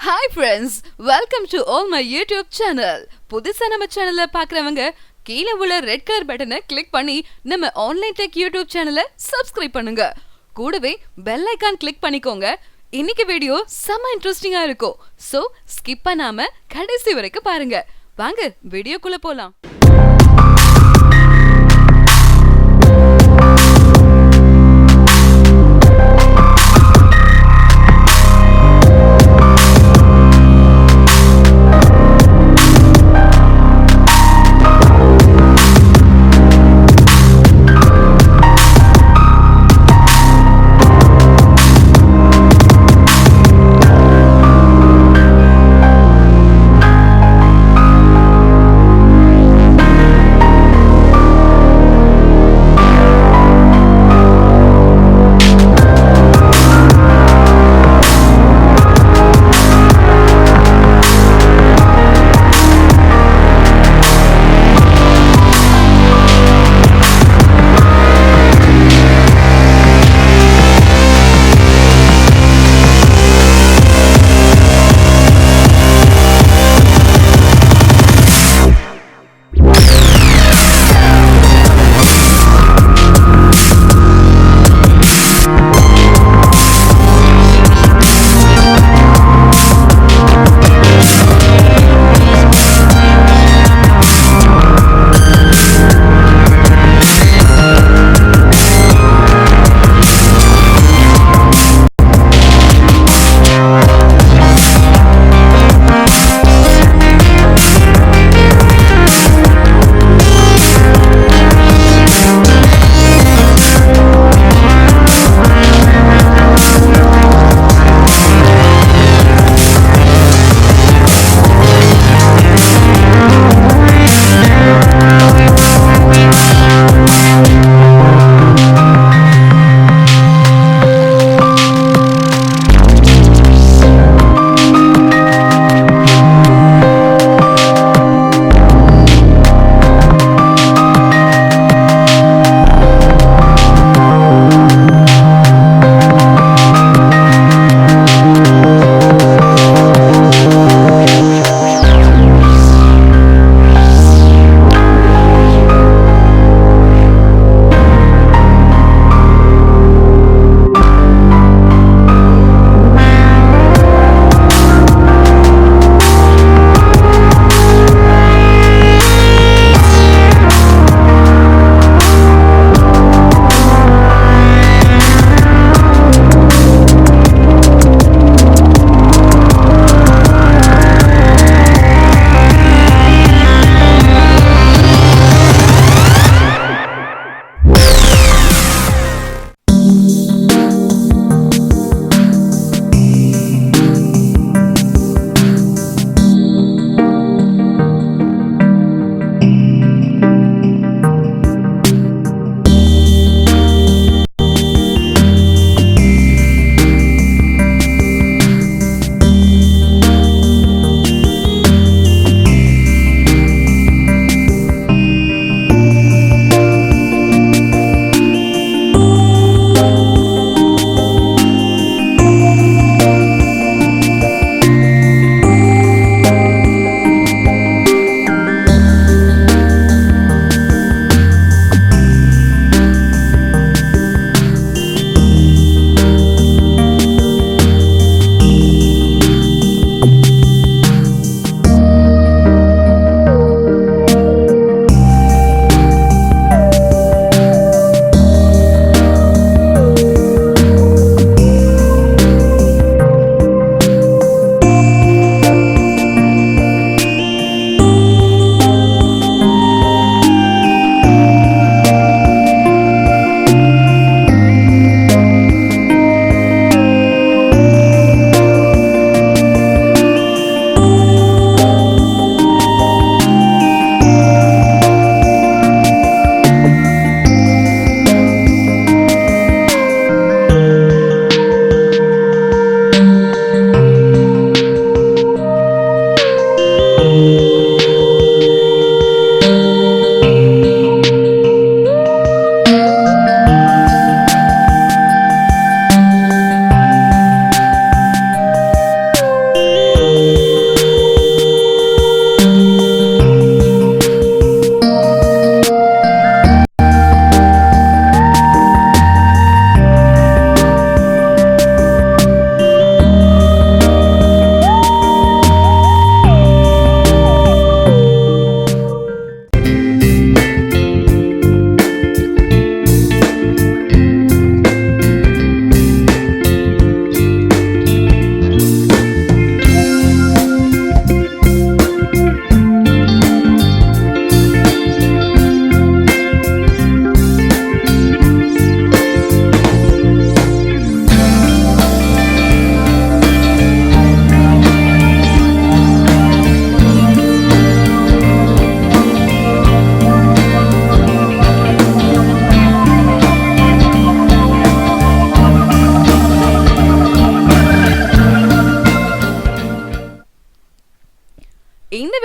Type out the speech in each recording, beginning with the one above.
Hi friends, welcome to all my YouTube channel. புதுசா நம்ம சேனலை பார்க்கறவங்க கீழே உள்ள ரெட் கலர் பட்டனை கிளிக் பண்ணி நம்ம ஆன்லைன் டெக் யூடியூப் சேனலை சப்ஸ்கிரைப் பண்ணுங்க. கூடவே பெல் ஐகான் கிளிக் பண்ணிக்கோங்க. இன்னைக்கு வீடியோ செம இன்ட்ரெஸ்டிங்கா இருக்கும். சோ ஸ்கிப் பண்ணாம கடைசி வரைக்கும் பாருங்க. வாங்க வீடியோக்குள்ள போலாம்.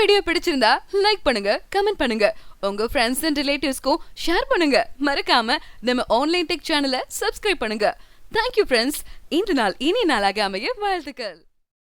வீடியோ பிடிச்சிருந்தா லைக் பண்ணுங்க, கமெண்ட் பண்ணுங்க, உங்க ஃப்ரெண்ட்ஸ் அண்ட் ரிலேட்டிவ்ஸ்க்கும் ஷேர் பண்ணுங்க. மறக்காம நம்ம ஆன்லைன் டெக் சேனலை சப்ஸ்கிரைப் பண்ணுங்க. Thank you friends. இன்று நாள் இனி நாளாக அமைய வாழ்த்துக்கள்.